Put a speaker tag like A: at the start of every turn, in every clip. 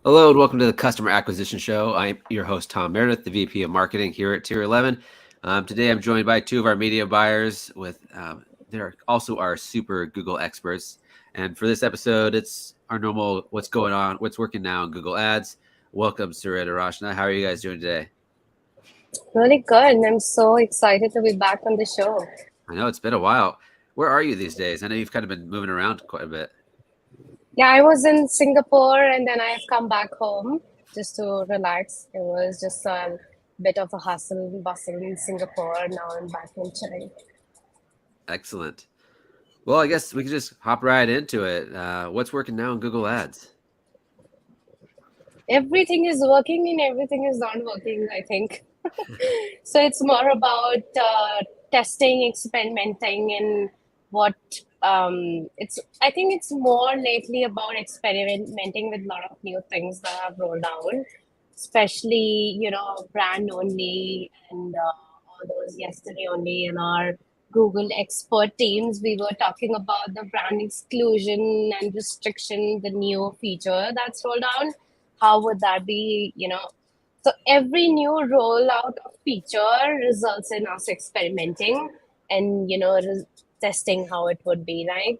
A: Hello and welcome to the Customer Acquisition Show. I'm your host, Tom Meredith, the VP of Marketing here at Tier 11. Today I'm joined by two of our media buyers they're also our super Google experts. And for this episode, it's our normal what's going on, what's working now in Google Ads. Welcome, Surya Rashna. How are you guys doing today?
B: Really good. I'm so excited to be back on the show.
A: I know it's been a while. Where are you these days? I know you've kind of been moving around quite a bit.
B: Yeah, I was in Singapore and then I've come back home just to relax. It was just a bit of a hustle and bustle in Singapore. Now I'm back in Chennai.
A: Excellent. Well, I guess we can just hop right into it. What's working now in Google Ads?
B: Everything is working and everything is not working, I think. So it's more about testing, experimenting, and what it's. I think it's more lately about experimenting with a lot of new things that have rolled out, especially brand only and all those yesterday only in our Google expert teams. We were talking about the brand exclusion and restriction, the new feature that's rolled out. How would that be? So every new rollout of feature results in us experimenting and testing how it would be, right?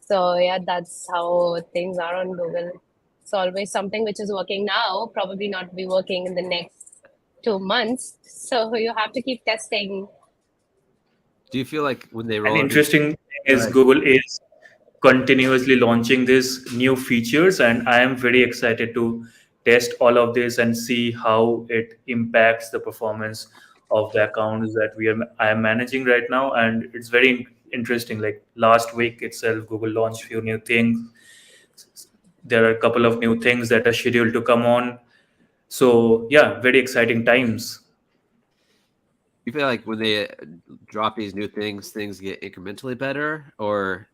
B: So yeah, that's how things are on Google. It's always something which is working now, probably not be working in the next 2 months. So you have to keep testing.
A: Do you feel like when they
C: An
A: roll out new?
C: interesting thing
A: Go
C: is
A: ahead.
C: Google is continuously launching these new features, and I am very excited to test all of this and see how it impacts the performance of the accounts that I am managing right now. And it's very interesting. Like last week itself, Google launched few new things. There are a couple of new things that are scheduled to come on. So yeah, very exciting times.
A: You feel like when they drop these new things get incrementally better, or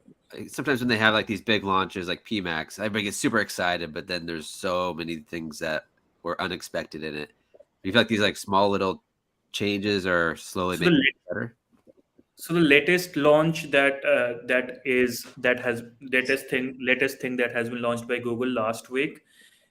A: sometimes when they have like these big launches like PMax, everybody gets super excited, but then there's so many things that were unexpected in it. Do you feel like these like small little changes are slowly
C: So the
A: making it better?
C: So the latest launch that has latest thing that has been launched by Google last week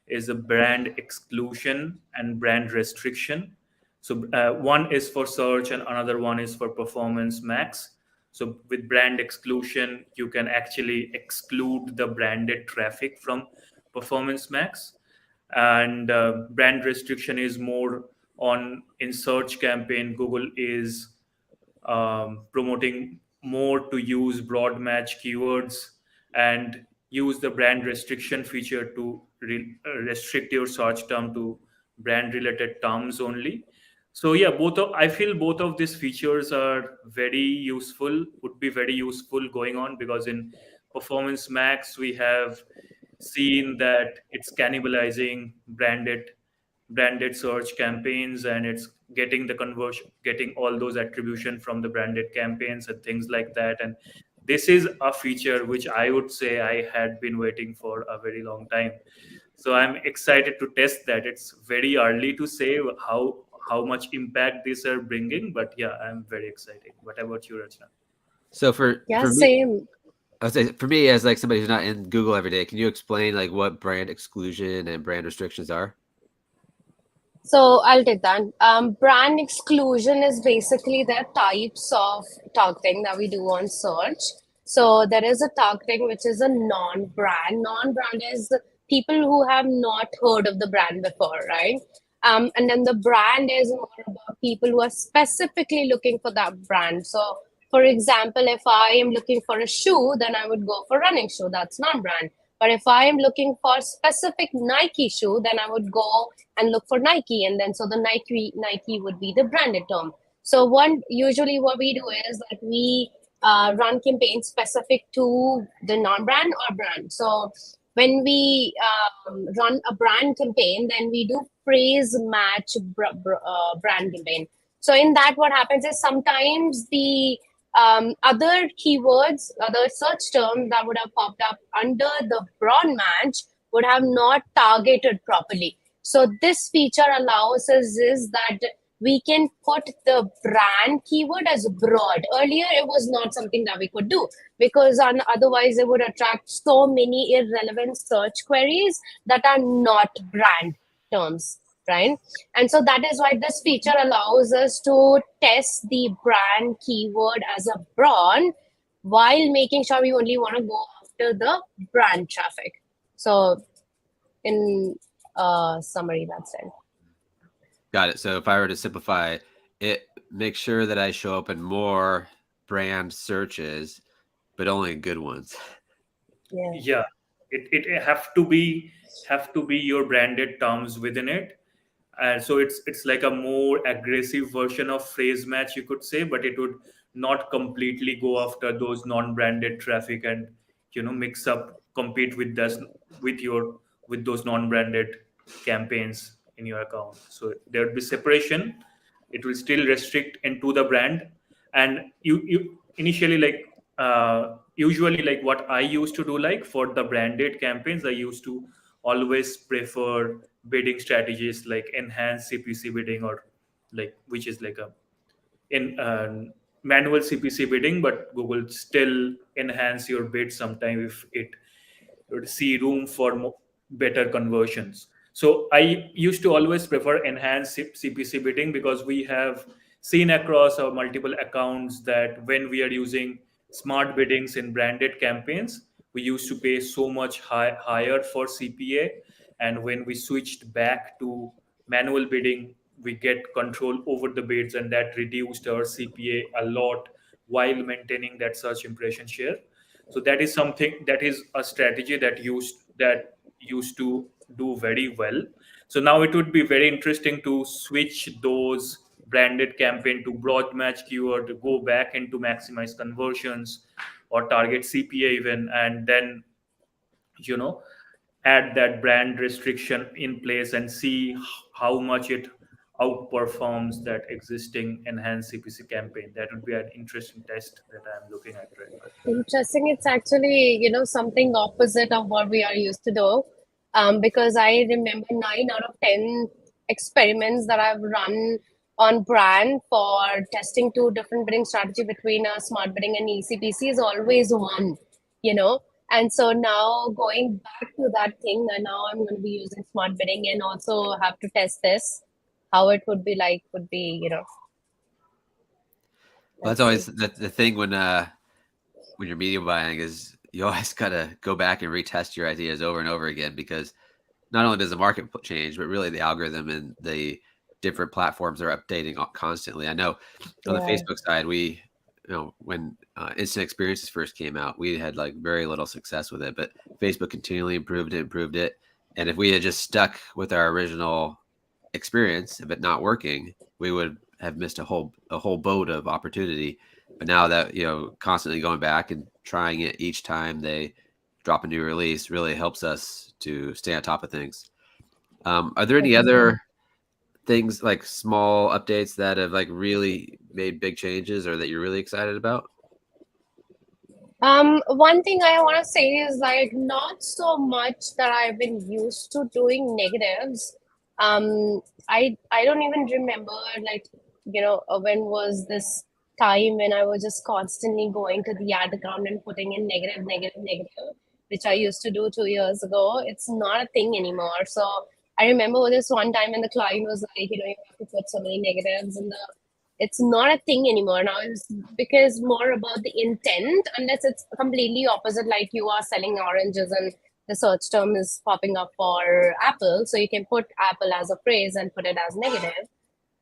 C: is a brand exclusion and brand restriction. So one is for search and another one is for Performance Max. So with brand exclusion, you can actually exclude the branded traffic from Performance Max, and brand restriction is more on in search campaign. Google is promoting more to use broad match keywords and use the brand restriction feature to restrict your search term to brand related terms only. So yeah, I feel both of these features are very useful, would be very useful going on, because in Performance Max we have seen that it's cannibalizing branded search campaigns, and it's getting the conversion, getting all those attribution from the branded campaigns and things like that. And this is a feature which I would say I had been waiting for a very long time. So I'm excited to test that. It's very early to say how much impact these are bringing, but yeah, I'm very excited. What about you, Rachna?
A: So for
B: Yeah,
A: for me,
B: same.
A: I would say for me as like somebody who's not in Google every day, can you explain like what brand exclusion and brand restrictions are?
B: So I'll take that. Brand exclusion is basically the types of targeting that we do on search. So there is a targeting which is a non-brand. Non-brand is people who have not heard of the brand before, right? And then the brand is more about people who are specifically looking for that brand. So, for example, if I am looking for a shoe, then I would go for running shoe. That's non-brand. But if I am looking for specific Nike shoe, then I would go and look for Nike, and then so the Nike would be the branded term. So one usually what we do is that we run campaigns specific to the non-brand or brand. So when we run a brand campaign, then we do phrase match brand campaign. So in that, what happens is sometimes the other keywords, other search terms that would have popped up under the broad match would have not targeted properly. So this feature allows us is that we can put the brand keyword as broad. Earlier, it was not something that we could do because otherwise it would attract so many irrelevant search queries that are not brand terms, right? And so that is why this feature allows us to test the brand keyword as a broad while making sure we only want to go after the brand traffic. So in summary, that's it.
A: Got it. So if I were to simplify it, make sure that I show up in more brand searches, but only good ones.
C: Yeah, it have to be your branded terms within it. And so it's like a more aggressive version of phrase match, you could say, but it would not completely go after those non-branded traffic and mix up, compete with this with those non-branded campaigns in your account. So there would be separation. It will still restrict into the brand. And you initially, like usually, like what I used to do, like for the branded campaigns, I used to always prefer bidding strategies like enhanced CPC bidding, or like, which is like a in manual CPC bidding, but Google still enhance your bid sometime if it would see room for better conversions. So I used to always prefer enhanced CPC bidding, because we have seen across our multiple accounts that when we are using smart biddings in branded campaigns, we used to pay so much higher for CPA, and when we switched back to manual bidding, we get control over the bids, and that reduced our CPA a lot while maintaining that search impression share. So that is something, that is a strategy that used to do very well. So now it would be very interesting to switch those branded campaign to broad match keyword, to go back into maximize conversions or target CPA even, and then you know add that brand restriction in place and see how much it outperforms that existing enhanced CPC campaign. That would be an interesting test that I'm looking at right now.
B: Interesting. It's actually, something opposite of what we are used to do. Because I remember 9 out of 10 experiments that I've run on brand for testing two different bidding strategy between a smart bidding and ECPC is always one, you know. And so now going back to that thing, and now I'm going to be using smart bidding and also have to test this. How it would be like would be,
A: Well, that's always the thing when you're media buying, is you always gotta go back and retest your ideas over and over again, because not only does the market change, but really the algorithm and the different platforms are updating constantly. I know on the Facebook side, when instant experiences first came out, we had like very little success with it, but Facebook continually improved it. And if we had just stuck with our original experience of it not working, we would have missed a whole boat of opportunity. But now that constantly going back and trying it each time they drop a new release really helps us to stay on top of things. Are there any other things, like small updates, that have like really made big changes or that you're really excited about?
B: One thing I want to say is like not so much that I've been used to doing negatives. I don't even remember like when was this time when I was just constantly going to the ad account and putting in negative, which I used to do 2 years ago. It's not a thing anymore. So I remember this one time when the client was like, you have to put so many negatives in the. It's not a thing anymore now. It's because more about the intent, unless it's completely opposite, like you are selling oranges and the search term is popping up for Apple. So you can put Apple as a phrase and put it as negative.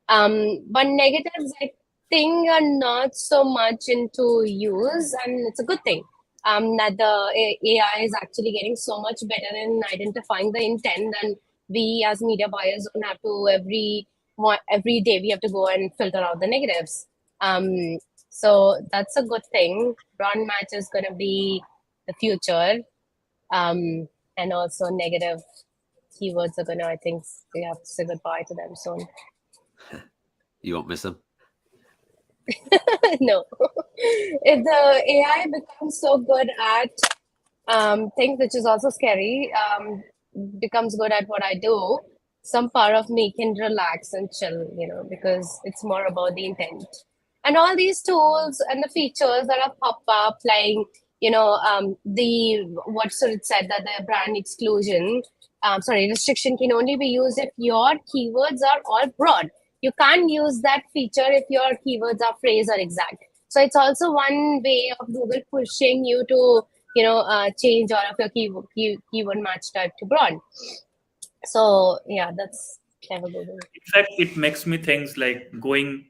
B: But negatives, I think, are not so much into use, and it's a good thing. That the AI is actually getting so much better in identifying the intent, and we as media buyers don't have to every day we have to go and filter out the negatives. So that's a good thing. Broad match is going to be the future, and also negative keywords are going to, I think, we have to say goodbye to them soon.
A: You won't miss them?
B: No. If the AI becomes so good at things, which is also scary, becomes good at what I do, some part of me can relax and chill, because it's more about the intent. And all these tools and the features that have popped up, like, the what Surit said, that the brand exclusion, restriction can only be used if your keywords are all broad. You can't use that feature if your keywords are phrase or exact. So it's also one way of Google pushing you to, change all of your keyword match type to broad. So yeah, that's clever Google.
C: In fact, it makes me think like going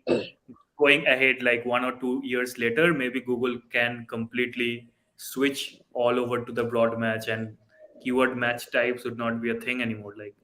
C: ahead like 1 or 2 years later, maybe Google can completely switch all over to the broad match, and keyword match types would not be a thing anymore. Like,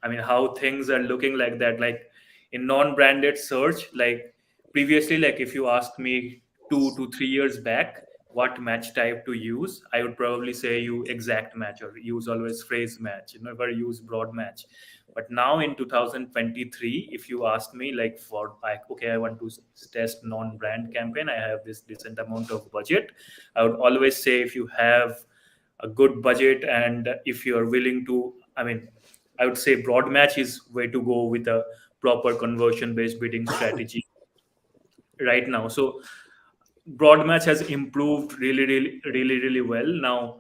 C: I mean, how things are looking like that. Like in non-branded search, like previously, like if you asked me 2 to 3 years back what match type to use, I would probably say you exact match or use always phrase match. You never use broad match. But now in 2023, if you ask me like for like, okay, I want to test non-brand campaign, I have this decent amount of budget, I would always say if you have a good budget and if you're willing to, I mean, I would say broad match is way to go with a proper conversion based bidding strategy right now. So broad match has improved really well. Now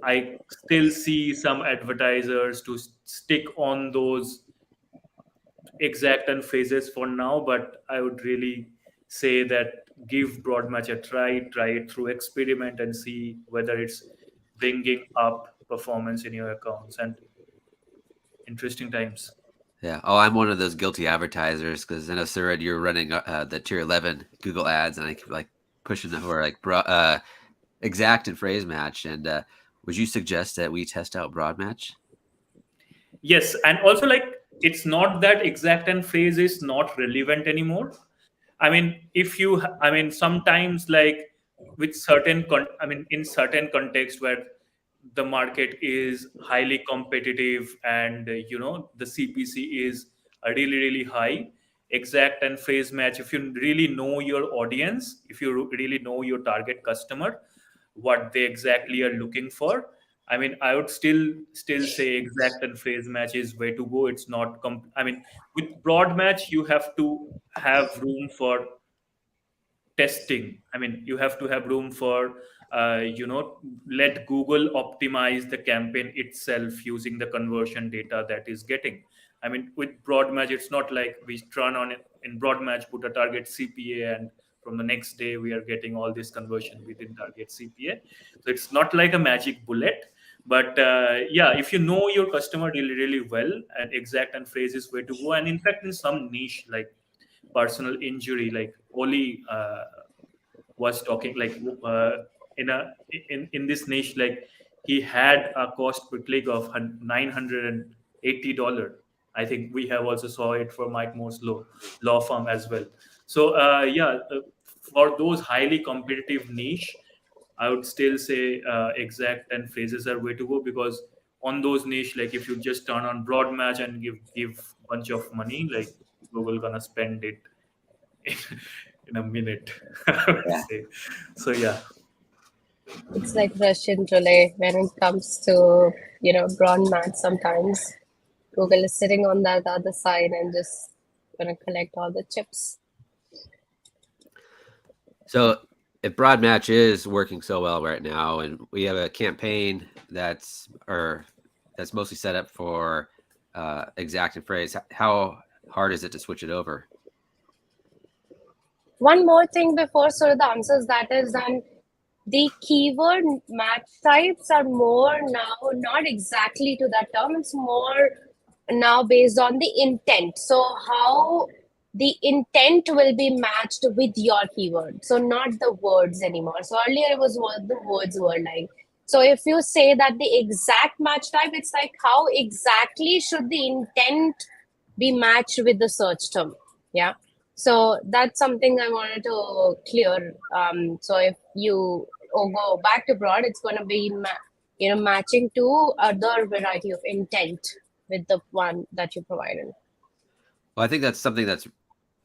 C: I still see some advertisers to stick on those exact and phrases for now, but I would really say that give broad match a try it through experiment and see whether it's bringing up performance in your accounts. And interesting times.
A: Yeah. Oh, I'm one of those guilty advertisers because I know, Surad, you're running the tier 11 Google ads, and I keep like pushing them for like exact and phrase match. And would you suggest that we test out broad match?
C: Yes, and also like it's not that exact and phrase is not relevant anymore. I mean, if you, I mean, sometimes like with in certain context where the market is highly competitive and the CPC is really high, exact and phrase match. If you really know your audience, if you really know your target customer, what they exactly are looking for, I mean, I would still say exact and phrase match is way to go. It's not. I mean, with broad match, you have to have room for testing. I mean, you have to have room for let Google optimize the campaign itself using the conversion data that is getting. I mean, with broad match, it's not like we turn on it in broad match, put a target CPA, and from the next day we are getting all this conversion within target CPA. So it's not like a magic bullet. But yeah, if you know your customer really well, and exact and phrase is way to go. And in fact, in some niche like personal injury, like Oli was talking, like in this niche, like he had a cost per click of $980. I think we have also saw it for Mike Moore's law firm as well. So for those highly competitive niche, I would still say exact and phrases are way to go, because on those niche, like if you just turn on broad match and give bunch of money, like Google gonna spend it in a minute. I would say. So yeah.
B: It's like Russian roulette when it comes to, broad match. Sometimes Google is sitting on that other side and just gonna collect all the chips.
A: So if broad match is working so well right now, and we have a campaign that's mostly set up for exact and phrase, how hard is it to switch it over?
B: One more thing before Surya answers that is then the keyword match types are more now not exactly to that term. It's more now based on the intent. So how the intent will be matched with your keyword. So not the words anymore. So earlier it was what the words were like. So if you say that the exact match type, it's like how exactly should the intent be matched with the search term? Yeah. So that's something I wanted to clear. So if you go back to broad, it's going to be matching to other variety of intent with the one that you provided.
A: Well, I think that's something that's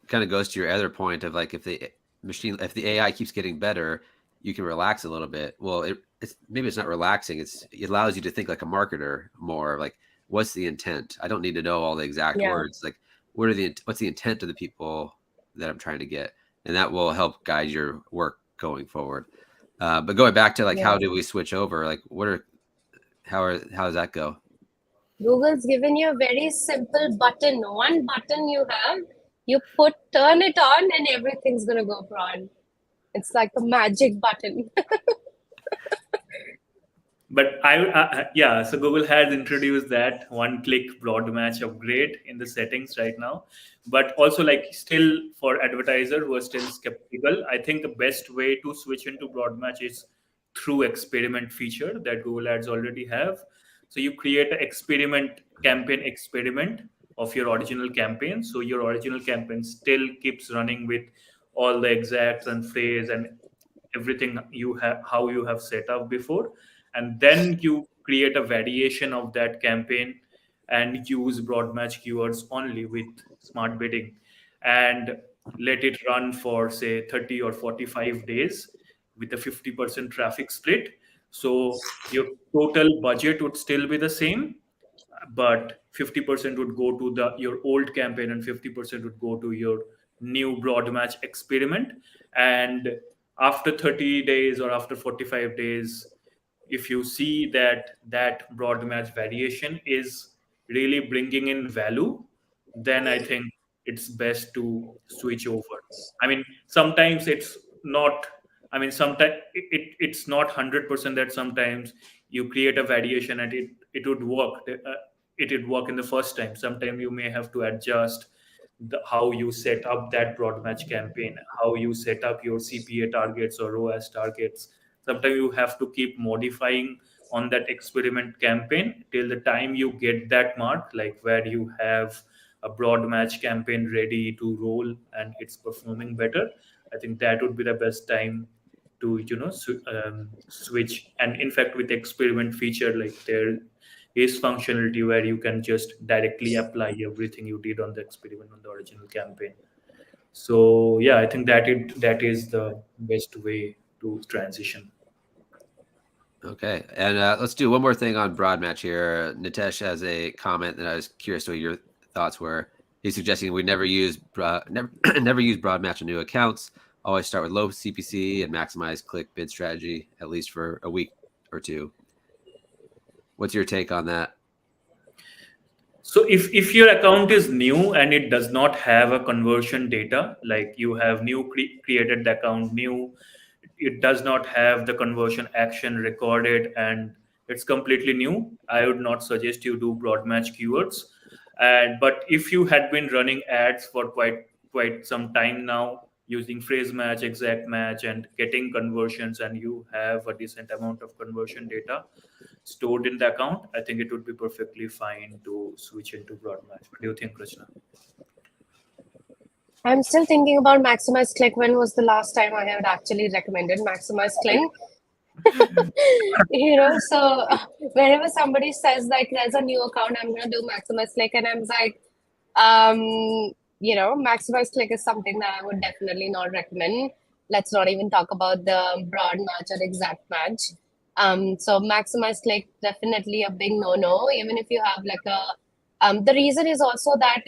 A: kind of goes to your other point of like if the AI keeps getting better, you can relax a little bit. Well, it's maybe it's not relaxing. It allows you to think like a marketer more. Like what's the intent? I don't need to know all the exact
B: Yeah.
A: words. Like, what's the intent of the people that I'm trying to get? And that will help guide your work going forward. But going back to like, how
B: Yeah.
A: do we switch over? Like, how does that go?
B: Google's given you a very simple button. One button you have, you turn it on, and everything's gonna go broad. It's like a magic button.
C: But so Google has introduced that one-click broad match upgrade in the settings right now. But also, like, still for advertisers who are still skeptical, I think the best way to switch into broad match is through experiment feature that Google Ads already have. So you create an campaign experiment of your original campaign. So your original campaign still keeps running with all the exacts and phrase and everything how you have set up before, and then you create a variation of that campaign and use broad match keywords only with smart bidding, and let it run for say 30 or 45 days with a 50% traffic split. So your total budget would still be the same, but 50% would go to your old campaign and 50% would go to your new broad match experiment. And after 30 days or after 45 days, if you see that broad match variation is really bringing in value, then I think it's best to switch over. I mean, sometimes it's not. I mean, sometimes it's not 100% that sometimes you create a variation and it would work. It would work in the first time. Sometimes you may have to adjust how you set up that broad match campaign, how you set up your CPA targets or ROAS targets. Sometimes you have to keep modifying on that experiment campaign till the time you get that mark, like where you have a broad match campaign ready to roll and it's performing better. I think that would be the best time to switch. And in fact, with experiment feature, like there is functionality where you can just directly apply everything you did on the experiment on the original campaign. So yeah, I think that is the best way to transition.
A: Okay, and let's do one more thing on broad match here. Nitesh has a comment that I was curious to what your thoughts were. He's suggesting we never use never use broad match on new accounts. Always start with low CPC and maximize click bid strategy, at least for a week or two. What's your take on that?
C: So if your account is new and it does not have a conversion data, like you have created the account new, it does not have the conversion action recorded and it's completely new, I would not suggest you do broad match keywords. But if you had been running ads for quite some time now using phrase match, exact match, and getting conversions, and you have a decent amount of conversion data stored in the account, I think it would be perfectly fine to switch into broad match. What do you think, Krishna?
B: I'm still thinking about Maximize Click. When was the last time I had actually recommended Maximize Click? So whenever somebody says like there's a new account, I'm gonna do Maximize Click, and I'm like, Maximize Click is something that I would definitely not recommend. Let's not even talk about the broad match or exact match. So Maximize Click, definitely a big no-no, even if you have like the reason is also that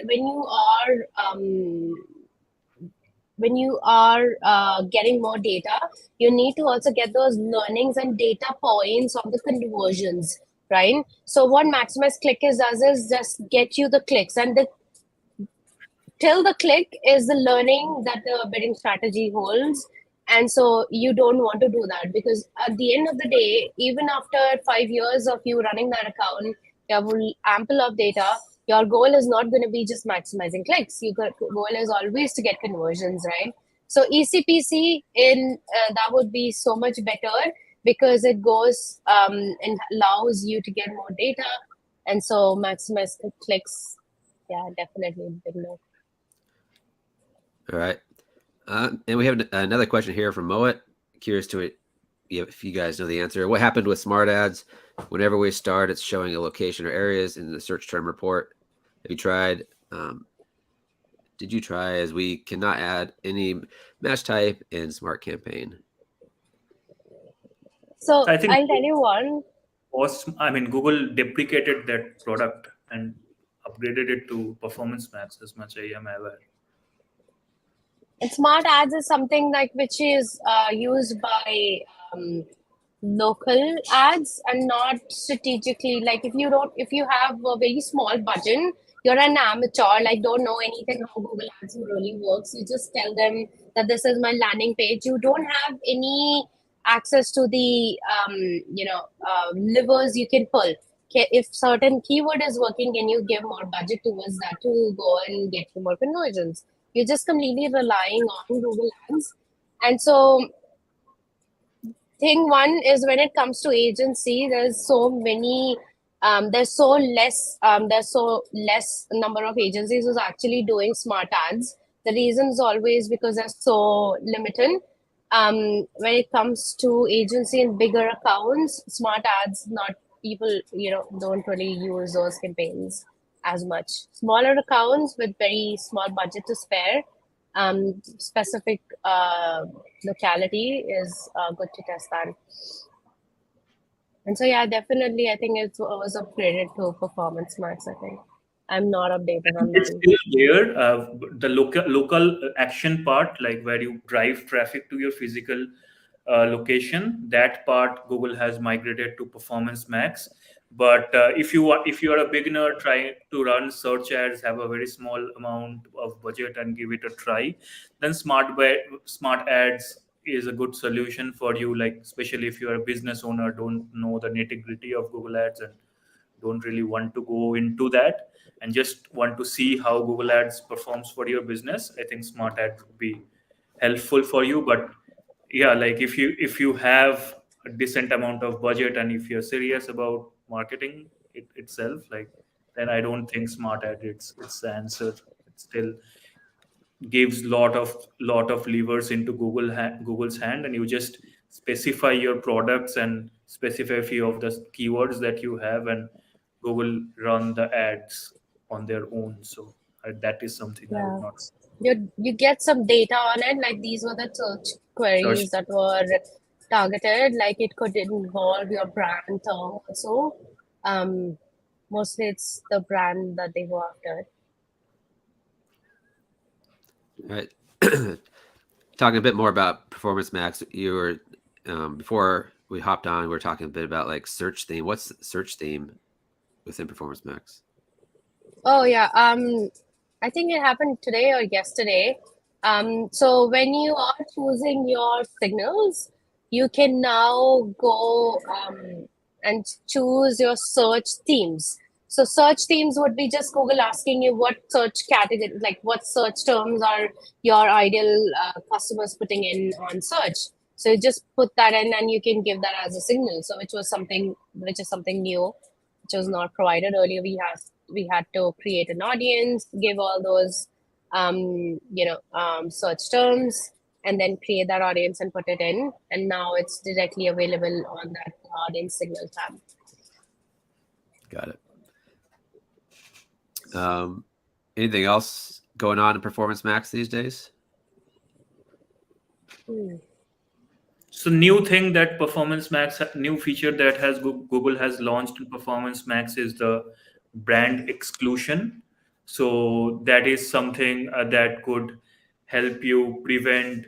B: when you are getting more data, you need to also get those learnings and data points of the conversions, right? So what Maximize Click does is just get you the clicks, and till the click is the learning that the bidding strategy holds. And so you don't want to do that, because at the end of the day, even after 5 years of you running that account, you have ample of data. Your goal is not going to be just maximizing clicks. Your goal is always to get conversions, right? So eCPC that would be so much better, because it goes and allows you to get more data. And so maximize clicks, yeah, definitely big no.
A: All right. And we have another question here from Moet. Curious to it if you guys know the answer. What happened with smart ads? Whenever we start, it's showing a location or areas in the search term report. Have you tried? Did you try, as we cannot add any match type in Smart Campaign?
B: So I'll tell you one.
C: Google deprecated that product and upgraded it to Performance Max, as much I am aware.
B: And smart ads is something like which is used by local ads and not strategically. Like if you have a very small budget, you're an amateur, like don't know anything how Google Ads really works. You just tell them that this is my landing page. You don't have any access to the levers you can pull. If certain keyword is working, can you give more budget towards that to go and get you more conversions? You're just completely relying on Google Ads. And so thing one is when it comes to agency, there's so less number of agencies who's actually doing smart ads. The reason is always because they're so limited. When it comes to agency and bigger accounts, smart ads, not people, don't really use those campaigns as much. Smaller accounts with very small budget to spare, specific locality is good to test that. And so, yeah, definitely, I think it was upgraded to Performance Max. I think I'm not updated on
C: It's
B: that.
C: still there. The local action part, like where you drive traffic to your physical location, that part Google has migrated to Performance Max. But if you are a beginner trying to run search ads, have a very small amount of budget and give it a try, then smart ads is a good solution for you. Like especially if you are a business owner, don't know the nitty gritty of Google Ads and don't really want to go into that and just want to see how Google Ads performs for your business, I think smart ads would be helpful for you. But yeah, like if you have a decent amount of budget and if you're serious about marketing itself, like then I don't think smart ad it's the answer. It still gives lot of levers into Google's hand, and you just specify your products and specify a few of the keywords that you have, and Google run the ads on their own. So that is something I would
B: Yeah.
C: not say.
B: You get some data on it, like these were the search queries that were targeted, like it could involve your brand term also. Mostly it's the brand that they go after.
A: All right. Talking a bit more about Performance Max, you were before we hopped on, we were talking a bit about like search theme. What's the search theme within Performance Max?
B: Oh yeah, I think it happened today or yesterday. So when you are choosing your signals, you can now go and choose your search themes. So search themes would be just Google asking you what search category, like what search terms are your ideal customers putting in on search. So you just put that in and you can give that as a signal. So which is something new, which was not provided earlier. We had to create an audience, give all those search terms, and then create that audience and put it in. And now it's directly available on that audience signal tab.
A: Got it. Anything else going on in Performance Max these days?
C: So new thing that Performance Max, new feature that has Google has launched in Performance Max is the brand exclusion. So that is something that could help you prevent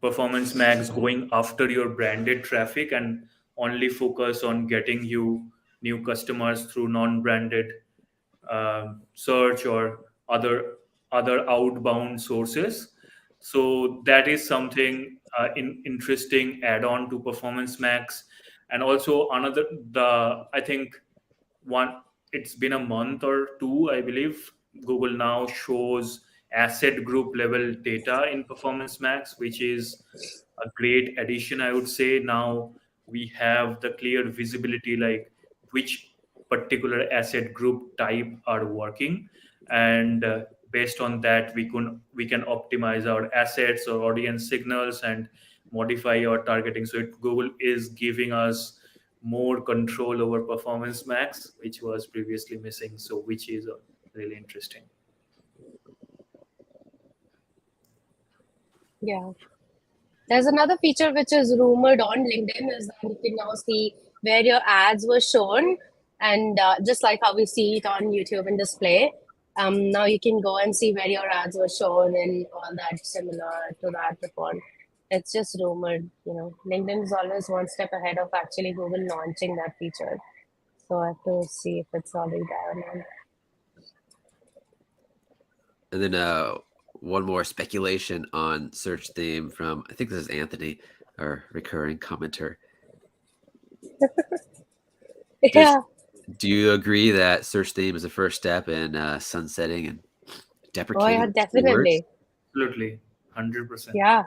C: Performance Max going after your branded traffic and only focus on getting you new customers through non-branded search or other outbound sources. So that is something interesting add-on to Performance Max. And also I think it's been a month or two, I believe, Google now shows asset group level data in Performance Max, which is a great addition, I would say. Now we have the clear visibility, like which particular asset group type are working, and based on that we can optimize our assets or audience signals and modify our targeting. So Google is giving us more control over Performance Max, which was previously missing, so which is really interesting.
B: Yeah. There's another feature which is rumored on LinkedIn is that you can now see where your ads were shown And just like how we see it on YouTube and display, now you can go and see where your ads were shown and all that similar to that before. It's just rumored, LinkedIn is always one step ahead of actually Google launching that feature. So I have to see if it's already there or not.
A: And then one more speculation on search theme from, I think this is Anthony, our recurring commenter.
B: Yeah.
A: Do you agree that search theme is the first step in sunsetting and deprecating?
B: Oh yeah, definitely.
C: Absolutely, 100%.
B: Yeah.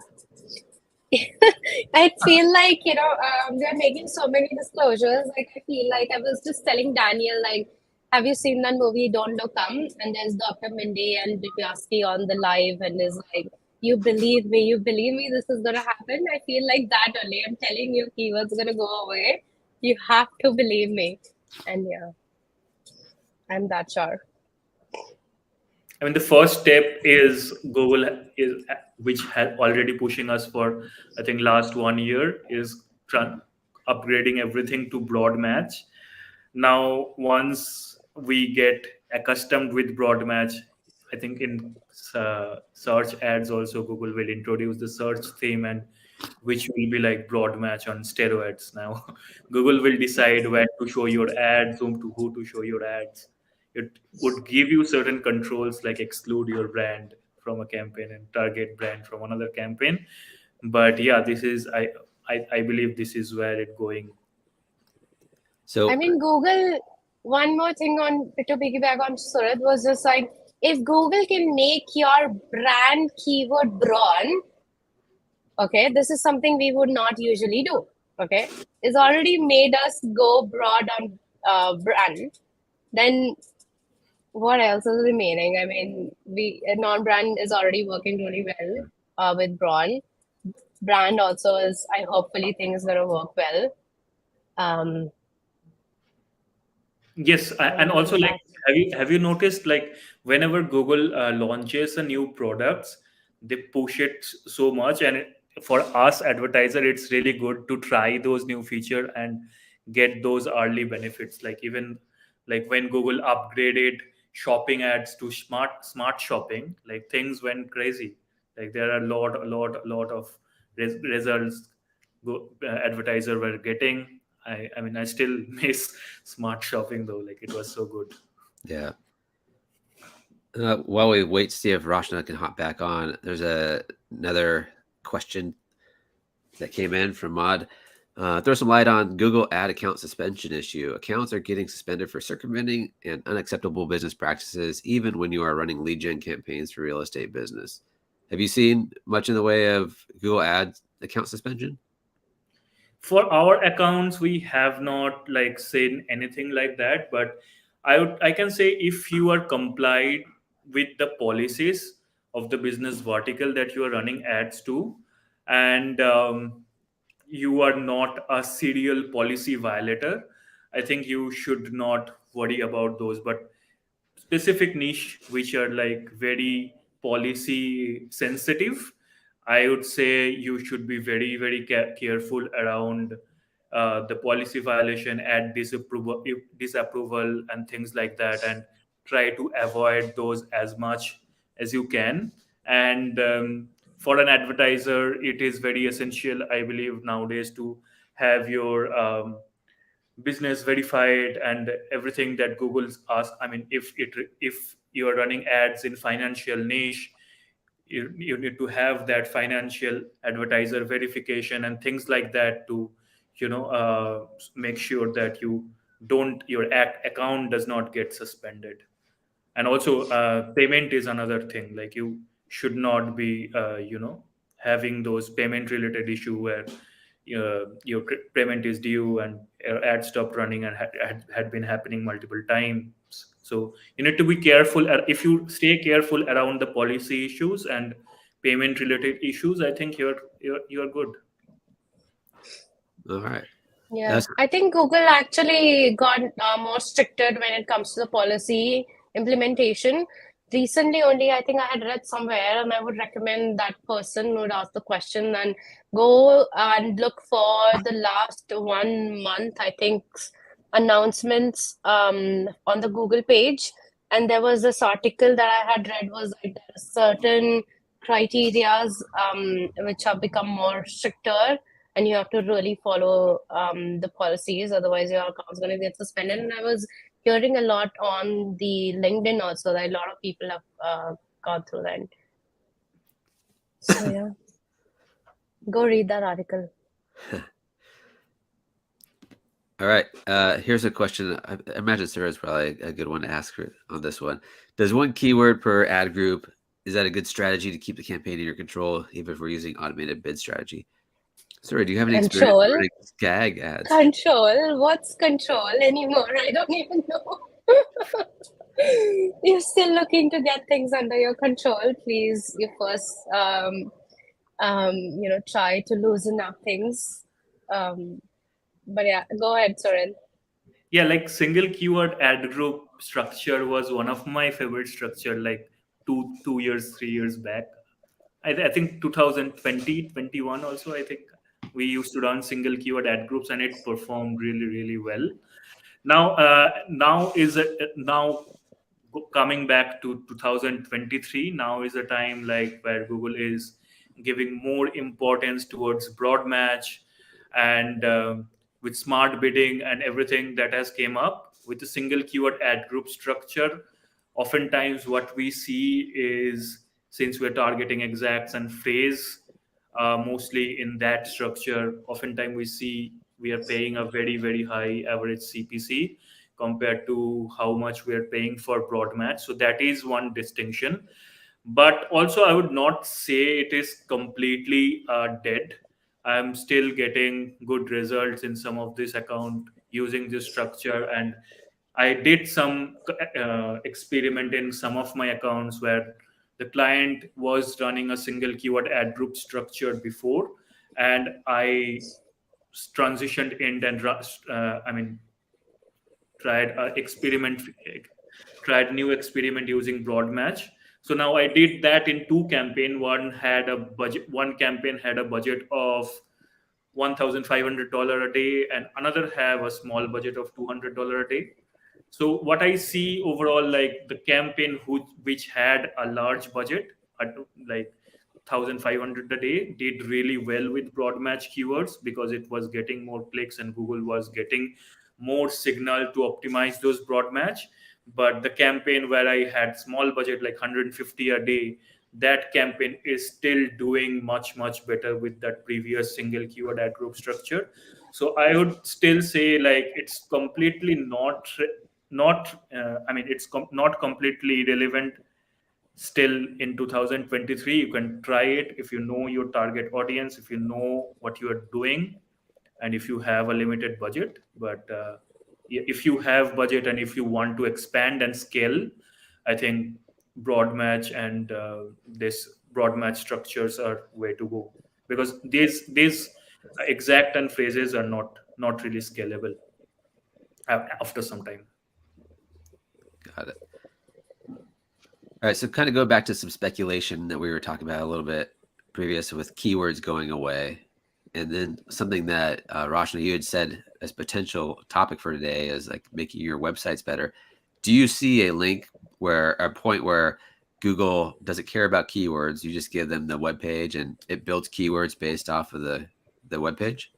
B: I feel like, they're making so many disclosures. Like, I feel like I was just telling Daniel, like, have you seen that movie Don't Look Up? And there's Dr. Mindy and Divyasky on the live and is like, you believe me, this is gonna happen. I feel like that only. I'm telling you, keywords gonna go away. You have to believe me. And yeah, I'm that sure.
C: I mean, the first step is Google which has already pushing us for, I think, last 1 year, is upgrading everything to broad match. Now, once we get accustomed with broad match, I think in search ads also Google will introduce the search theme, and which will be like broad match on steroids. Now, Google will decide where to show your ads, who to show your ads. It would give you certain controls like exclude your brand from a campaign and target brand from another campaign. But yeah, this is I believe this is where it's going.
A: So
B: I mean, Google, one more thing on to piggyback on Surat was just like, if Google can make your brand keyword broad, okay, this is something we would not usually do. Okay, it's already made us go broad on brand. Then what else is remaining? I mean, non-brand is already working really well with broad. Brand also is, I hopefully think is going to work well.
C: Yes, and also like have you noticed like whenever Google launches a new products, they push it so much, and for us advertiser, it's really good to try those new feature and get those early benefits. Like even like when Google upgraded shopping ads to smart shopping, like things went crazy. Like there are a lot of results advertiser were getting. I mean, I still miss smart shopping though. Like it was so good.
A: yeah. While we wait to see if Rashna can hop back on, there's another question that came in from Mod. Throw some light on Google ad account suspension issue. Accounts are getting suspended for circumventing and unacceptable business practices, even when you are running lead gen campaigns for real estate business. Have you seen much in the way of Google Ads account suspension?
C: For our accounts, we have not like seen anything like that. But I can say if you are complied with the policies of the business vertical that you are running ads to, and you are not a serial policy violator, I think you should not worry about those. But specific niche which are like very policy sensitive, I would say you should be very careful around the policy violation at disapproval and things like that, and try to avoid those as much as you can. And for an advertiser, it is very essential, I believe, nowadays to have your business verified and everything that Google's asked. I mean, if you are running ads in financial niche, you need to have that financial advertiser verification and things like that to make sure that your account does not get suspended. And also payment is another thing. Like you should not be having those payment related issue where your payment is due and your ad stopped running and had been happening multiple times. So you need to be careful. If you stay careful around the policy issues and payment related issues, I think you're good.
A: All right.
B: Yeah, I think Google actually got more stricter when it comes to the policy implementation. Recently, only I think I had read somewhere, and I would recommend that person who would ask the question and go and look for the last 1 month, I think, announcements on the Google page. And there was this article that I had read was like there are certain criterias which have become more stricter, and you have to really follow the policies, otherwise your account's going to get suspended. And I was hearing a lot on the LinkedIn also that a lot of people have gone through that. So yeah, go read that article.
A: All right. Here's a question. I imagine Sarah's probably a good one to ask her on this one. Does one keyword per ad group, is that a good strategy to keep the campaign in your control, even if we're using automated bid strategy? Sarah, do you have any experience
B: Control.
A: running Skag ads?
B: Control? What's control anymore? I don't even know. You're still looking to get things under your control. Please, you first, try to loosen up things. But yeah, go ahead, Soren.
C: Yeah, like single keyword ad group structure was one of my favorite structure, like 2 years, 3 years back. I think 2020, 21 also, I think we used to run single keyword ad groups and it performed really, really well. Now coming back to 2023, now is a time like where Google is giving more importance towards broad match, and with smart bidding and everything that has came up with the single keyword ad group structure. Oftentimes what we see is, since we're targeting exacts and phrase mostly in that structure, oftentimes we see we are paying a very, very high average CPC compared to how much we are paying for broad match. So that is one distinction. But also, I would not say it is completely dead. I'm still getting good results in some of this account using this structure, and I did some experiment in some of my accounts where the client was running a single keyword ad group structure before, and I transitioned in and tried tried new experiment using broad match. So now I did that in two campaign. One campaign had a budget of $1,500 a day, and another have a small budget of $200 a day. So what I see overall, like the campaign which had a large budget at like 1,500 a day, did really well with broad match keywords because it was getting more clicks and Google was getting more signal to optimize those broad match. But the campaign where I had small budget like 150 a day, that campaign is still doing much better with that previous single keyword ad group structure. So I would still say like it's completely not completely irrelevant still in 2023. You can try it if you know your target audience, if you know what you are doing, and if you have a limited budget. But if you have budget and if you want to expand and scale, I think broad match and this broad match structures are way to go, because these exact and phrases are not really scalable after some time.
A: Got it. All right, so kind of go back to some speculation that we were talking about a little bit previous with keywords going away. And then something that Rashna, you had said as potential topic for today is like making your websites better. Do you see a point where Google doesn't care about keywords? You just give them the web page and it builds keywords based off of the web page?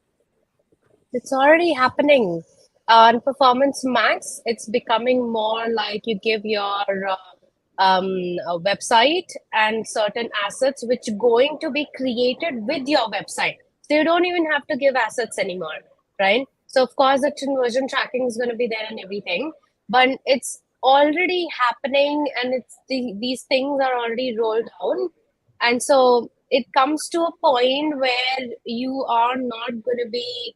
B: It's already happening. On Performance Max, it's becoming more like you give your a website and certain assets which are going to be created with your website. So you don't even have to give assets anymore, right? So of course the conversion tracking is going to be there and everything, but it's already happening, and these things are already rolled out. And so it comes to a point where you are not going to be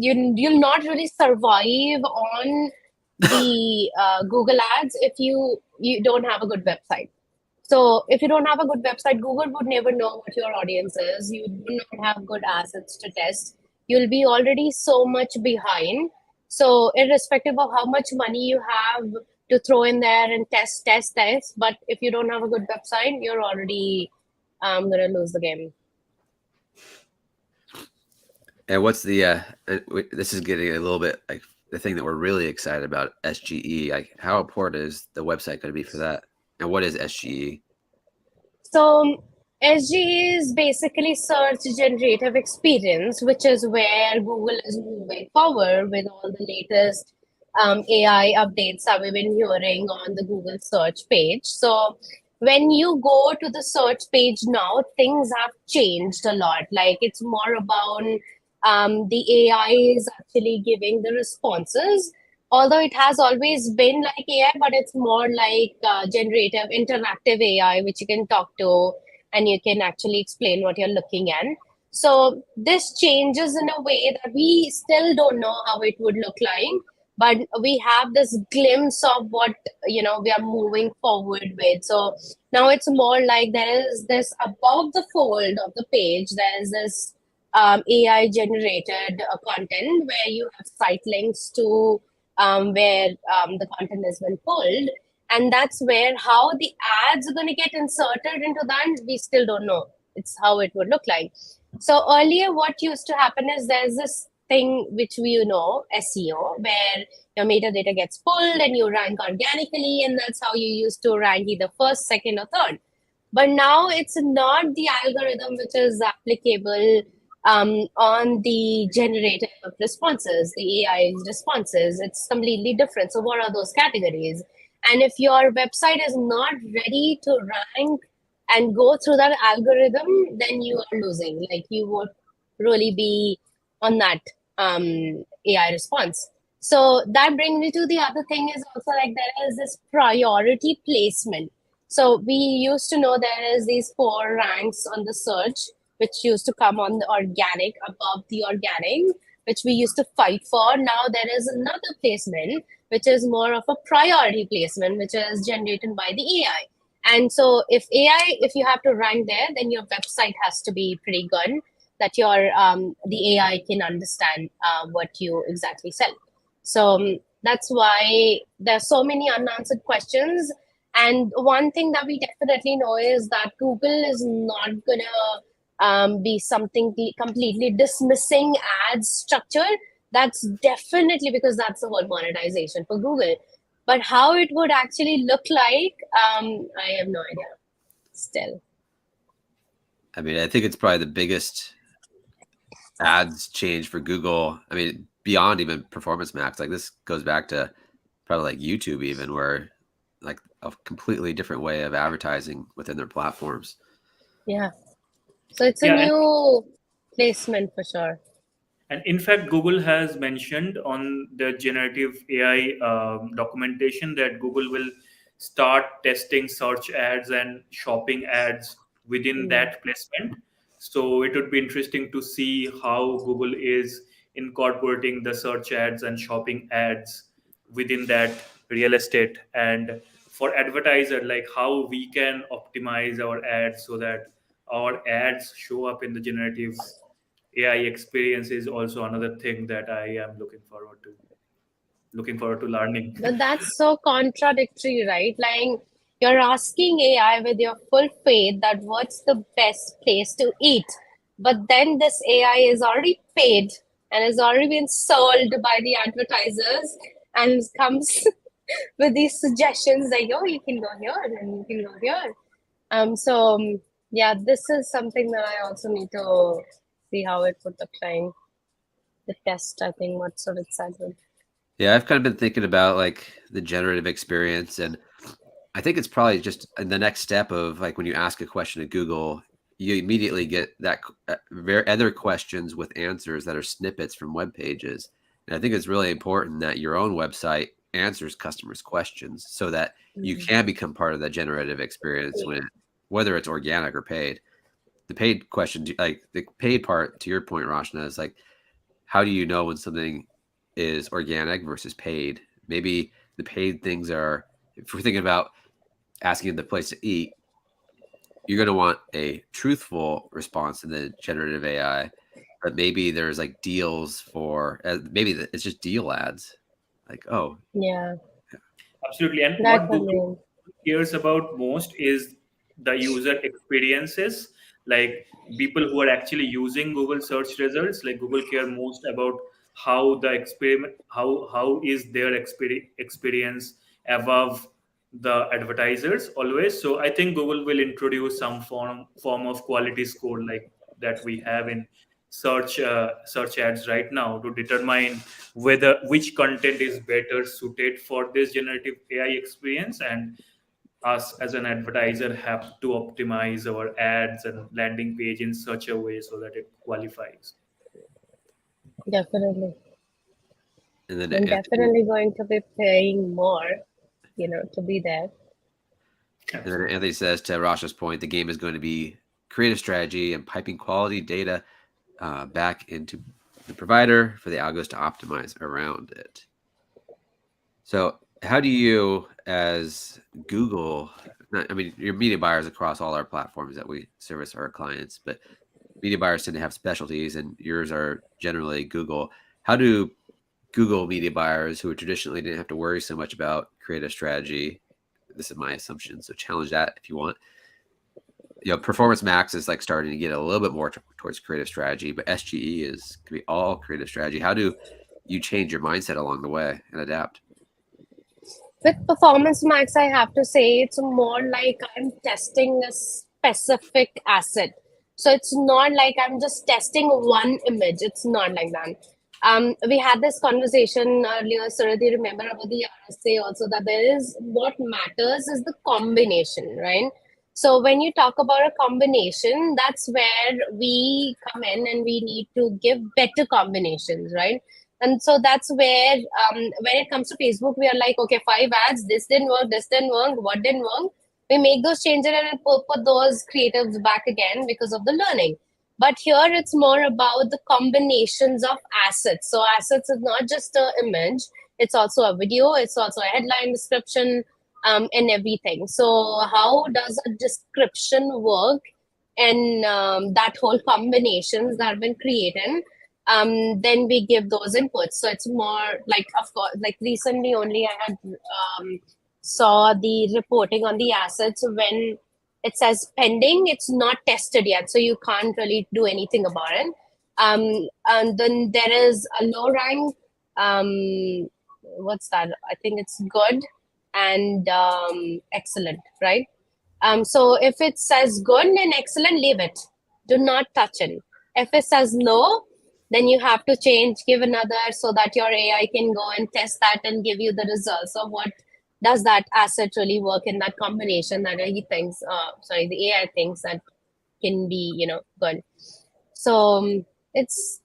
B: you'll not really survive on the Google ads if you don't have a good website. So if you don't have a good website, Google would never know what your audience is. You do not have good assets to test. You'll be already so much behind. So irrespective of how much money you have to throw in there and test, but if you don't have a good website, you're already going to lose the game.
A: And what's the this is getting a little bit like the thing that we're really excited about, SGE. Like, how important is the website going to be for that? And what is SGE?
B: So SGE is basically search generative experience, which is where Google is moving forward with all the latest AI updates that we've been hearing on the Google search page. So when you go to the search page now, things have changed a lot. Like it's more about the AI is actually giving the responses, although it has always been like AI, but it's more like generative, interactive AI, which you can talk to and you can actually explain what you're looking at. So this changes in a way that we still don't know how it would look like, but we have this glimpse of what we are moving forward with. So now it's more like there is this above the fold of the page, there is this AI generated content where you have site links to where the content has been pulled. And that's where how the ads are going to get inserted into that, we still don't know. It's how it would look like. So earlier, what used to happen is there's this thing which we SEO, where your metadata gets pulled and you rank organically, and that's how you used to rank either first, second, or third. But now it's not the algorithm which is applicable on the generative responses, the AI responses. It's completely different. So what are those categories? And if your website is not ready to rank and go through that algorithm, then you are losing. Like you would really be on that AI response. So that brings me to the other thing is also like there is this priority placement. So we used to know there is these 4 ranks on the search, which used to come on the organic, above the organic, which we used to fight for. Now there is another placement, which is more of a priority placement, which is generated by the AI. And so if you have to rank there, then your website has to be pretty good, that your the AI can understand what you exactly sell. So that's why there's so many unanswered questions. And one thing that we definitely know is that Google is not gonna be something completely dismissing ads structure. That's definitely because that's the whole monetization for Google. But how it would actually look like, I have no idea still.
A: I mean, I think it's probably the biggest ads change for Google. I mean, beyond even Performance Max, like this goes back to probably like YouTube even, where like a completely different way of advertising within their platforms.
B: Yeah. So it's a new placement for sure.
C: And in fact, Google has mentioned on the generative AI documentation that Google will start testing search ads and shopping ads within that placement. So it would be interesting to see how Google is incorporating the search ads and shopping ads within that real estate. And for advertiser, like how we can optimize our ads so that our ads show up in the generative AI experience is also another thing that I am looking forward to learning.
B: But that's so contradictory, right? Like you're asking AI with your full faith that what's the best place to eat. But then this AI is already paid and has already been sold by the advertisers and comes with these suggestions like, oh, you can go here and you can go here. Yeah, this is something that I also need to see how it would look like. The test, I think, what sort of side would.
A: Yeah, I've kind of been thinking about like the generative experience, and I think it's probably just the next step of like when you ask a question to Google, you immediately get that other questions with answers that are snippets from web pages. And I think it's really important that your own website answers customers' questions so that you can become part of that generative experience whether it's organic or paid. The paid question, like the paid part, to your point, Rashna, is like, how do you know when something is organic versus paid? Maybe the paid things are, if we're thinking about asking the place to eat, you're going to want a truthful response in the generative AI, but maybe there's like deals for, maybe it's just deal ads. Like, oh.
B: Yeah.
C: Absolutely. And what Google cares about most is the user experiences. like people who are actually using Google search results, like Google care most about how the experiment, how is their experience above the advertisers always. So I think Google will introduce some form of quality score like that we have in search ads right now, to determine whether which content is better suited for this generative AI experience, and us as an advertiser have to optimize our ads and landing page in such a way so that it qualifies.
B: Definitely.
A: And then
B: I'm definitely going to be paying more, to be there.
A: And then Anthony says, to Rasha's point, the game is going to be creative strategy and piping quality data back into the provider for the algos to optimize around it. So how do you, as Google, your media buyers across all our platforms that we service our clients, but media buyers tend to have specialties, and yours are generally Google. How do Google media buyers, who traditionally didn't have to worry so much about creative strategy, this is my assumption, so challenge that if you want. Performance Max is like starting to get a little bit more towards creative strategy, but SGE could be all creative strategy. How do you change your mindset along the way and adapt?
B: With Performance Max, I have to say it's more like I'm testing a specific asset. So it's not like I'm just testing one image. It's not like that. We had this conversation earlier, Surya, you remember about the RSA also, that what matters is the combination, right? So when you talk about a combination, that's where we come in and we need to give better combinations, right? And so that's where, when it comes to Facebook, we are like, okay, 5 ads, this didn't work, what didn't work? We make those changes and put those creatives back again because of the learning. But here it's more about the combinations of assets. So assets is not just an image, it's also a video, it's also a headline description, and everything. So how does a description work? And that whole combinations that have been created, then we give those inputs. So it's more like, of course, like recently only I had saw the reporting on the assets. When it says pending, it's not tested yet, so you can't really do anything about it. And then there is a low rank, what's that? I think it's good and excellent, right? So if it says good and excellent, leave it. Do not touch it. If it says low, then you have to give another, so that your AI can go and test that and give you the results of what does that asset really work in that combination that he thinks, the AI thinks that can be, good. So it's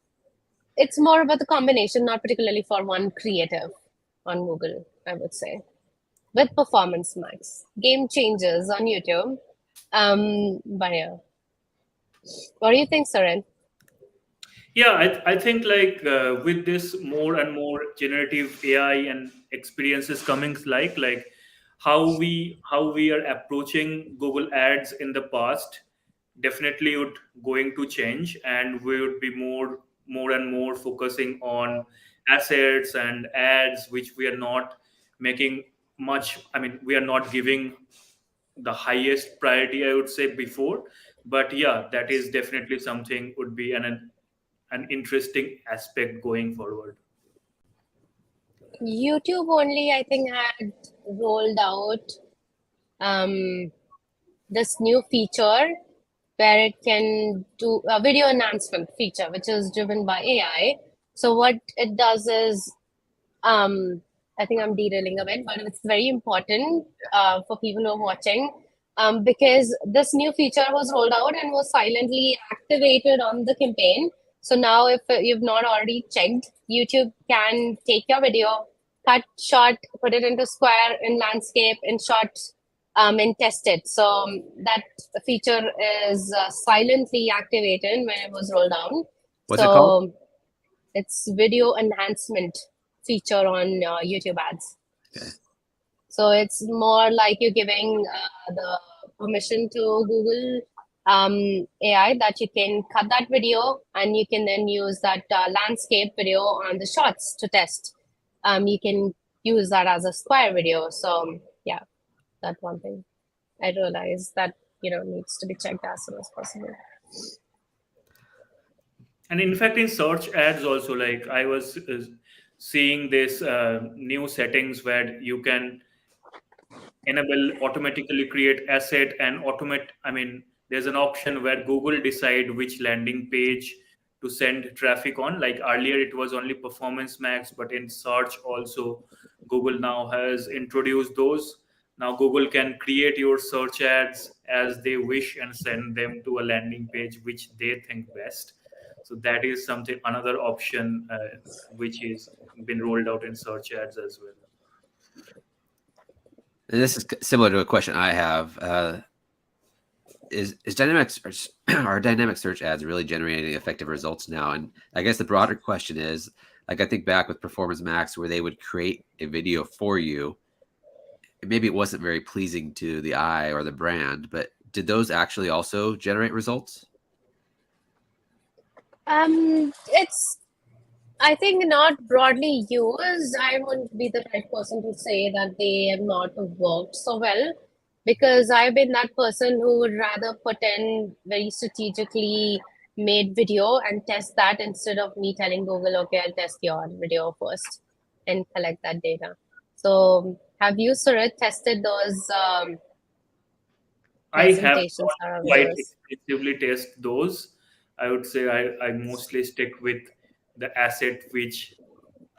B: more about the combination, not particularly for one creative on Google, I would say. With Performance Max, game changers on YouTube. But yeah, what do you think, Suren?
C: Yeah, I think like with this more and more generative AI and experiences coming, like how we are approaching Google Ads in the past definitely would going to change, and we would be more and more focusing on assets and ads, which we are not making much. I mean, we are not giving the highest priority, I would say, before. But yeah, that is definitely something would be an interesting aspect going forward.
B: YouTube only, I think, had rolled out this new feature where it can do a video enhancement feature, which is driven by AI. So what it does is, I think I'm derailing a bit, but it's very important for people who are watching, because this new feature was rolled out and was silently activated on the campaign. So now, if you've not already checked, YouTube can take your video, cut short, put it into square, in landscape, in short, and test it. So that feature is silently activated when it was rolled out.
A: What's it called?
B: It's video enhancement feature on YouTube ads.
A: Okay.
B: So it's more like you're giving the permission to Google AI that you can cut that video, and you can then use that landscape video on the shots to test. You can use that as a square video. So yeah, that one thing I realized that needs to be checked as soon as possible.
C: And in fact, in search ads also, like I was seeing this new settings where you can enable automatically create asset and automate. I mean, there's an option where Google decide which landing page to send traffic on. Like earlier it was only Performance Max, but in search also Google now has introduced those. Now Google can create your search ads as they wish and send them to a landing page which they think best. So that is something, another option which is been rolled out in search ads as well.
A: And this is similar to a question I have. Is dynamic search, are dynamic search ads really generating effective results now? And I guess the broader question is, like, I think back with Performance Max where they would create a video for you. Maybe it wasn't very pleasing to the eye or the brand, but did those actually also generate results?
B: It's, I think, not broadly used. I wouldn't be the right person to say that they have not worked so well, because I've been that person who would rather put in very strategically made video and test that instead of me telling Google, okay, I'll test your video first and collect that data. So have you, Surit, tested those
C: I have
B: presentations
C: not
B: around
C: quite
B: those?
C: extensively test those. I would say I mostly stick with the asset which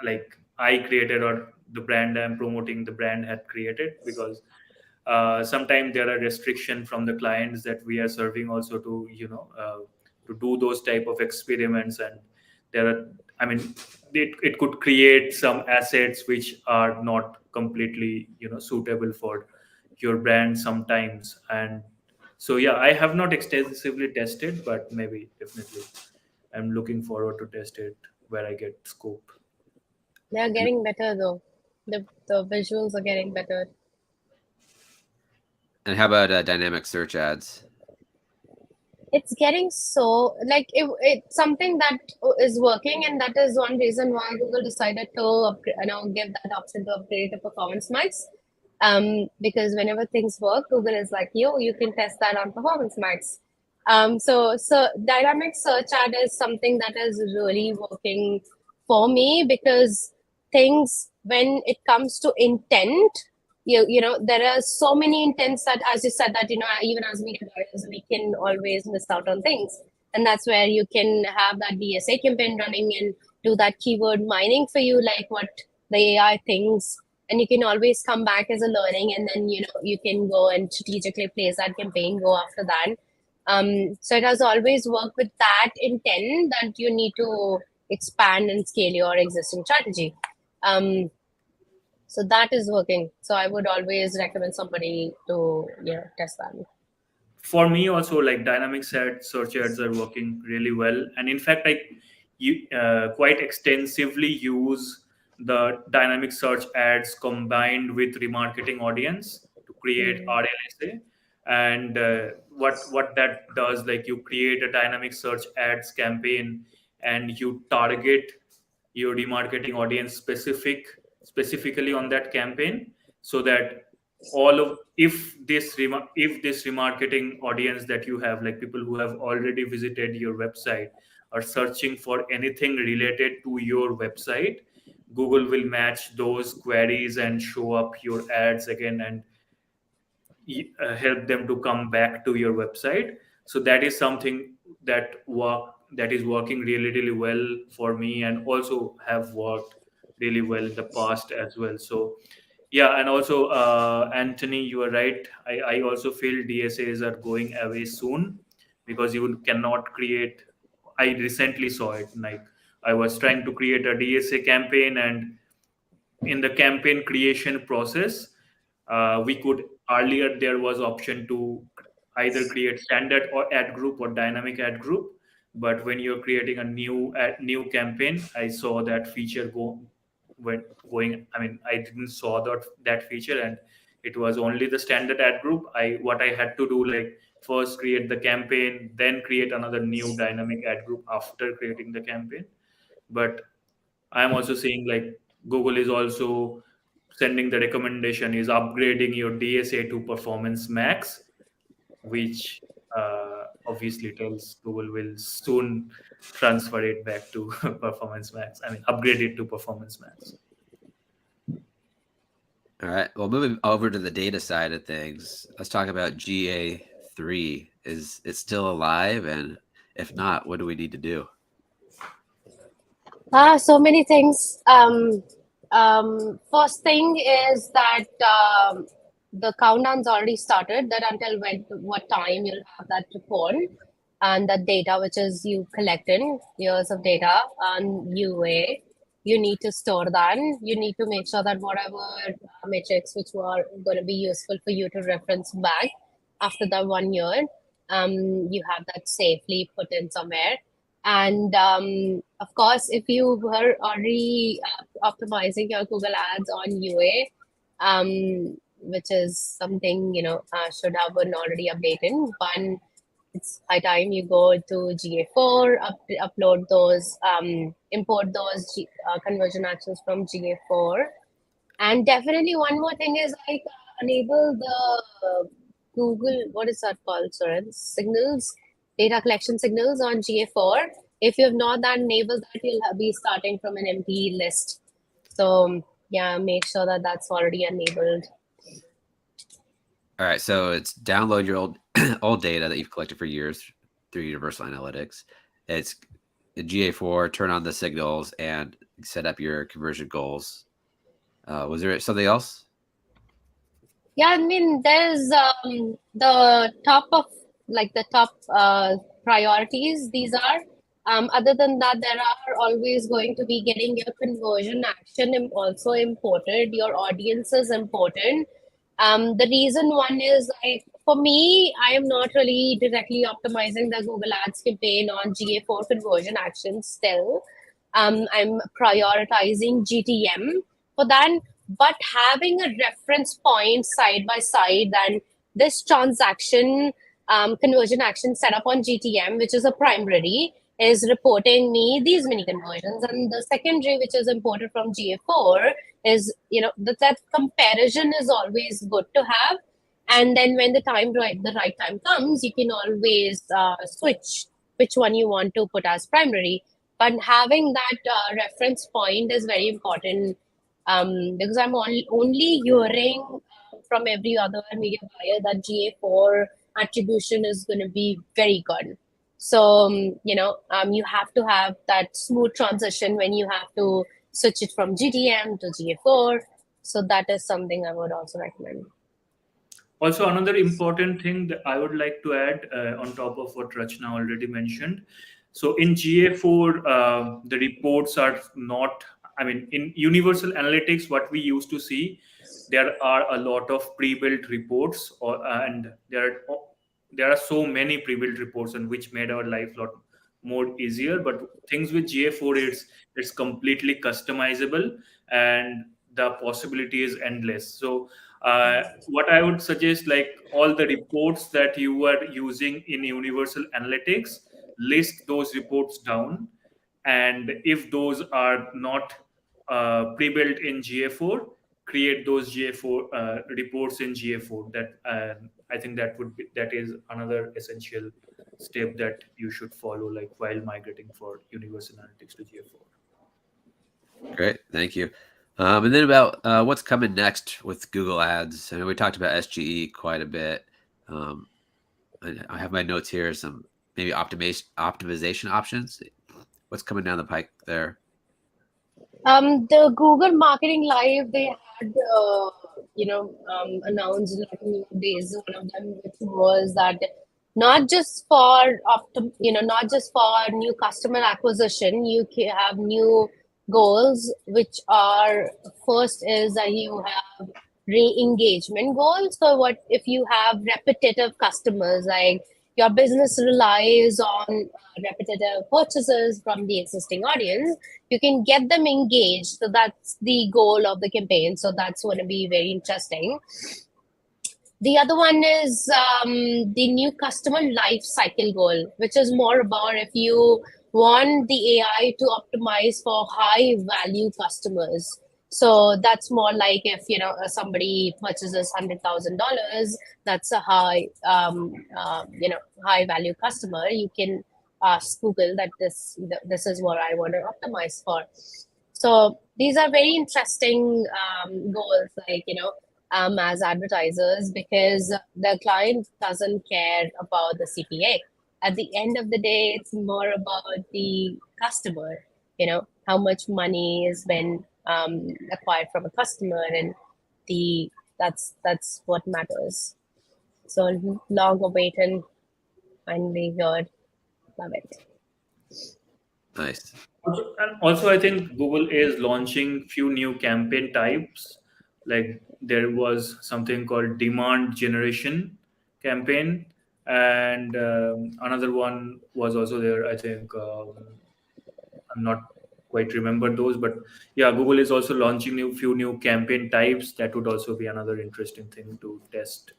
C: like I created or the brand I'm promoting the brand had created, because sometimes there are restrictions from the clients that we are serving also to to do those type of experiments. And there are, I mean, it could create some assets which are not completely suitable for your brand sometimes. And so yeah, I have not extensively tested, but maybe definitely I'm looking forward to test it where I get scope.
B: They're getting better though. The visuals are getting better.
A: And how about dynamic search ads?
B: It's getting so like it's something that is working, and that is one reason why Google decided to give that option to upgrade to Performance Max. Because whenever things work, Google is like, yo, you can test that on Performance Max. So dynamic search ad is something that is really working for me, because things, when it comes to intent, there are so many intents that, as you said, that even as media buyers, we can always miss out on things. And that's where you can have that DSA campaign running and do that keyword mining for you, like what the AI thinks. And you can always come back as a learning, and then you can go and strategically place that campaign, go after that. So it has always worked with that intent that you need to expand and scale your existing strategy. So that is working. So I would always recommend somebody to test that.
C: For me also, like dynamic search ads are working really well. And in fact, quite extensively use the dynamic search ads combined with remarketing audience to create RLSA. And what that does, like you create a dynamic search ads campaign and you target your remarketing audience specifically on that campaign, so that all of if this remarketing audience that you have, like people who have already visited your website, are searching for anything related to your website, Google will match those queries and show up your ads again and help them to come back to your website. So that is something that is working really really well for me, and also have worked really well in the past as well. So yeah, and also Anthony, you are right. I also feel DSAs are going away soon, because you cannot create. I recently saw it. Like I was trying to create a DSA campaign, and in the campaign creation process, we could earlier there was option to either create standard or ad group or dynamic ad group. But when you're creating a new campaign, I saw that feature when going, I mean, I didn't saw that feature, and it was only the standard ad group. What I had to do, like first create the campaign, then create another new dynamic ad group after creating the campaign. But I'm also seeing like Google is also sending the recommendation is upgrading your DSA to Performance Max, which obviously tells Google will soon transfer it back to Performance Max. I mean, upgrade it to Performance Max.
A: All right. Well, moving over to the data side of things, let's talk about GA3. Is it still alive? And if not, what do we need to do?
B: So many things. First thing is that the countdown's already started. That until what time you'll have that report and that data, which is you collected years of data on UA. You need to store that. You need to make sure that whatever metrics which were going to be useful for you to reference back after the 1 year, you have that safely put in somewhere. And of course, if you were already optimizing your Google Ads on UA, which is something should have been already updated, but it's high time you go to GA4, upload those, import those conversion actions from GA4. And definitely one more thing is like enable the Google, what is that called, Suren? Signals, data collection signals on GA4. If you have not that enabled that, you'll be starting from an empty list. So yeah, make sure that that's already enabled.
A: All right, so it's download your old data that you've collected for years through Universal Analytics. It's GA4, turn on the signals, and set up your conversion goals. Was there something else?
B: Yeah, I mean, there's the top priorities. These are. Other than that, there are always going to be getting your conversion action also imported. Your audience is important. The reason one is for me, I am not really directly optimizing the Google Ads campaign on GA4 conversion actions still. I'm prioritizing GTM for that, but having a reference point side by side, then this transaction conversion action set up on GTM, which is a primary, is reporting me these many conversions, and the secondary, which is imported from GA4, is that comparison is always good to have. And then when the right time comes, you can always switch which one you want to put as primary. But having that reference point is very important, because I'm only hearing from every other media buyer that GA4 attribution is going to be very good. So, you have to have that smooth transition when you have to switch it from GTM to GA4. So that is something I would also recommend.
C: Also, another important thing that I would like to add on top of what Rachna already mentioned. So in GA4, the reports are not, in Universal Analytics, what we used to see, there are a lot of pre-built reports, and there are so many pre-built reports, and which made our life a lot more easier. But things with GA4, it's completely customizable, and the possibility is endless. So what I would suggest, like all the reports that you are using in Universal Analytics, list those reports down, and if those are not pre-built in GA4, create those GA4 reports in GA4. That I think that is another essential step that you should follow, like while migrating for Universal Analytics to GA4.
A: Great, thank you. And then about what's coming next with Google Ads. I know we talked about SGE quite a bit. I have my notes here, some maybe optimization options. What's coming down the pike there?
B: The Google Marketing Live, they had announced like new days. One of them, which was that not just for new customer acquisition, you can have new goals, which are, first is that you have re-engagement goals. So what if you have repetitive customers, like your business relies on repetitive purchases from the existing audience, you can get them engaged. So that's the goal of the campaign. So that's going to be very interesting. The other one is the new customer life cycle goal, which is more about if you want the AI to optimize for high value customers. So that's more like if somebody purchases $100,000, that's a high value customer. You can ask Google that this is what I want to optimize for. So these are very interesting goals, like as advertisers, because the client doesn't care about the CPA. At the end of the day, it's more about the customer. How much money is been acquired from a customer, and that's what matters. So long awaited, finally here. Love it.
A: Nice.
C: And also, I think Google is launching few new campaign types. Like there was something called demand generation campaign, and another one was also there. I think I'm not quite remember those, but yeah, Google is also launching few new campaign types. That would also be another interesting thing to test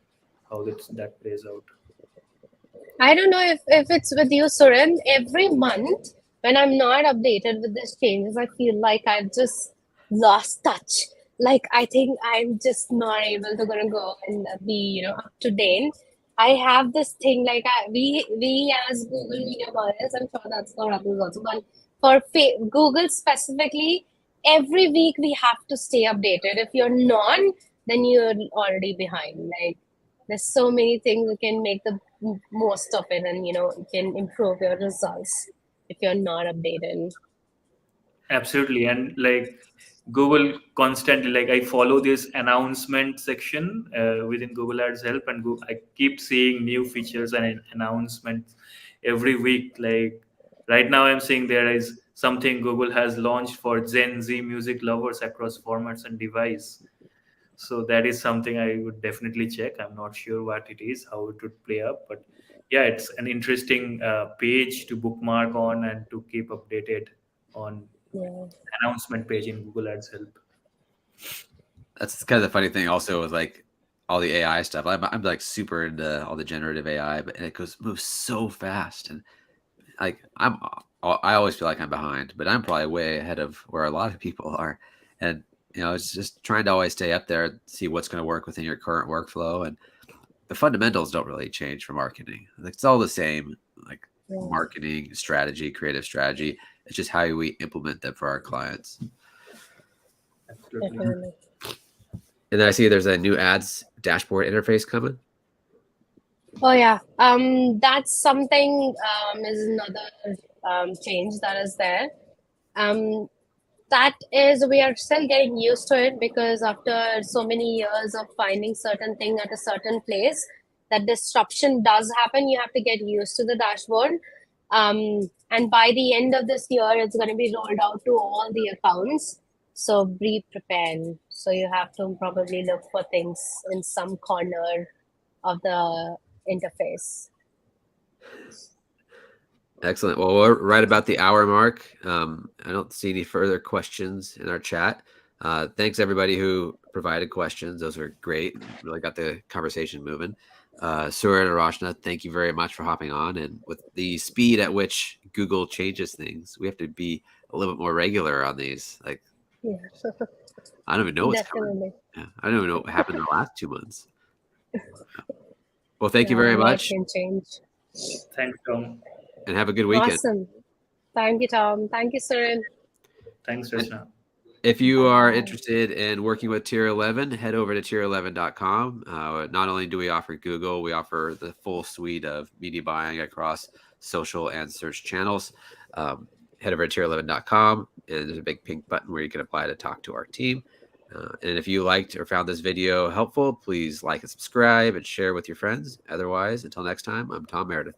C: how that plays out.
B: I don't know if it's with you, Suren. Every month, when I'm not updated with these changes, I feel like I've just lost touch. Like I think I'm just not able to gonna go and be up to date. I have this thing like we as Google Media buyers, I'm sure that's for others also, but for Google specifically, every week we have to stay updated. If you're not, then you're already behind. Like there's so many things you can make the most of it, and you can improve your results if you're not updated.
C: Absolutely. And like Google constantly, like I follow this announcement section within Google Ads Help, and I keep seeing new features and announcements every week. Like right now, I'm seeing there is something Google has launched for Gen Z music lovers across formats and device. So that is something I would definitely check. I'm not sure what it is, how it would play up, but yeah, it's an interesting page to bookmark on and to keep updated on
B: Yeah.
C: announcement page in Google Ads Help.
A: That's kind of the funny thing also with like all the AI stuff. I'm like super into all the generative AI, but it moves so fast, and like I always feel like I'm behind, but I'm probably way ahead of where a lot of people are. And it's just trying to always stay up there, see what's going to work within your current workflow, and the fundamentals don't really change for marketing. Like it's all the same, like marketing strategy, creative strategy. It's just how we implement them for our clients.
C: Absolutely.
B: Definitely.
A: And then I see there's a new ads dashboard interface coming.
B: Oh yeah, that's something is another change that is there. That is, we are still getting used to it, because after so many years of finding certain thing at a certain place, that disruption does happen. You have to get used to the dashboard. And by the end of this year, it's going to be rolled out to all the accounts. So be prepared. So you have to probably look for things in some corner of the interface.
A: Excellent. Well, we're right about the hour mark. I don't see any further questions in our chat. Thanks everybody who provided questions. Those are great. Really got the conversation moving. Suren and Rachna, thank you very much for hopping on. And with the speed at which Google changes things, we have to be a little bit more regular on these. Like,
B: Yeah.
A: I don't even know what's
B: Definitely.
A: coming. Yeah, I don't even know what happened in the last 2 months. Well, thank you very much.
B: Can change.
C: Thanks, Tom.
A: And have a good weekend.
B: Awesome. Thank you, Tom. Thank you, Suren.
C: Thanks, Rachna.
A: If you are interested in working with Tier 11, head over to tier11.com. Not only do we offer Google, we offer the full suite of media buying across social and search channels. Head over to tier11.com, and there's a big pink button where you can apply to talk to our team. And if you liked or found this video helpful, please like and subscribe and share with your friends. Otherwise, until next time, I'm Tom Meredith.